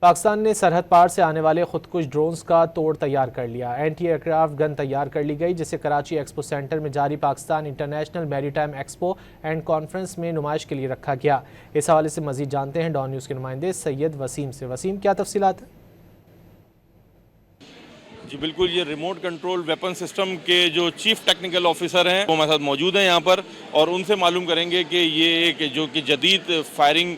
पाकिस्तान ने सरहद पार से आने वाले खुदकुश ड्रोन्स का तोड़ तैयार कर लिया। एंटी एयरक्राफ्ट गन तैयार कर ली गई, जिसे कराची एक्सपो सेंटर में जारी Pakistan international maritime expo and conference में नुमाइश के लिए रखा गया। इस हवाले से मजीद जानते हैं डॉन न्यूज़ के नुमाइंदे सैयद वसीम से। वसीम, क्या तफसीलात है? जी बिल्कुल, ये रिमोट कंट्रोल वेपन सिस्टम के जो चीफ टेक्निकल ऑफिसर हैं वो हमारे साथ मौजूद हैं यहाँ पर, और उनसे मालूम करेंगे कि ये एक जो कि जदीद फायरिंग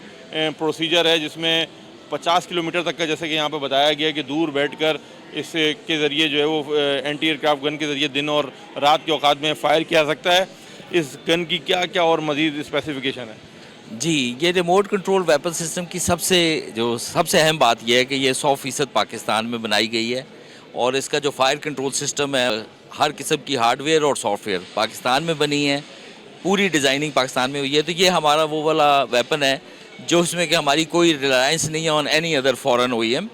प्रोसीजर है जिसमें 50 किलोमीटर तक का, जैसे कि यहाँ पे बताया गया कि दूर बैठकर इसके ज़रिए जो है वो एंटी एयरक्राफ्ट गन के ज़रिए दिन और रात के औकात में फायर किया जा सकता है। इस गन की क्या क्या और मज़ीद स्पेसिफिकेशन है? जी, ये रिमोट कंट्रोल वेपन सिस्टम की सबसे अहम बात यह है कि ये 100% पाकिस्तान में बनाई गई है, और इसका जो फायर कंट्रोल सिस्टम है, हर किस्म की हार्डवेयर और सॉफ्टवेयर पाकिस्तान में बनी है, पूरी डिज़ाइनिंग पाकिस्तान में हुई है। तो ये हमारा वो वाला वेपन है जो इसमें कि हमारी कोई रिलायंस नहीं है on any other foreign OEM।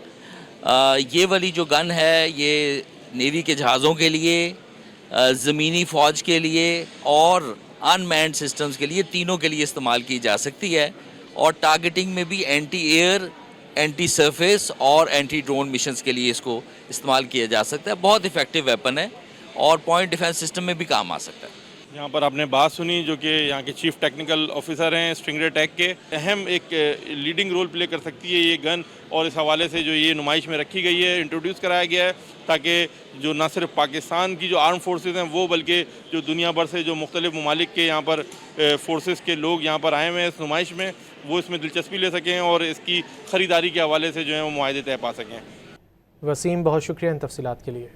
ये वाली जो गन है ये नेवी के जहाज़ों के लिए, ज़मीनी फ़ौज के लिए और अनमैन्ड सिस्टम्स के लिए, तीनों के लिए इस्तेमाल की जा सकती है। और टारगेटिंग में भी एंटी एयर, एंटी सरफेस और एंटी ड्रोन मिशंस के लिए इसको इस्तेमाल किया जा सकता है। बहुत इफेक्टिव वेपन है और पॉइंट डिफेंस सिस्टम में भी काम आ सकता है। यहाँ पर आपने बात सुनी जो कि यहाँ के चीफ टेक्निकल ऑफिसर हैं स्टिंगरे टेक के, अहम एक लीडिंग रोल प्ले कर सकती है ये गन, और इस हवाले से जो ये नुमाइश में रखी गई है, इंट्रोड्यूस कराया गया है ताकि जो न सिर्फ पाकिस्तान की जो आर्म फोर्सेस हैं वो, बल्कि जो दुनिया भर से जो मुख्तलिफ ममालिक के यहाँ पर फोर्सेस के लोग यहाँ पर आए हुए हैं इस नुमाइश में, वो इसमें दिलचस्पी ले सकें और इसकी ख़रीदारी के हवाले से जो है वो मुआहदे तय पा सकें। वसीम, बहुत शुक्रिया इन तफसीलात के लिए।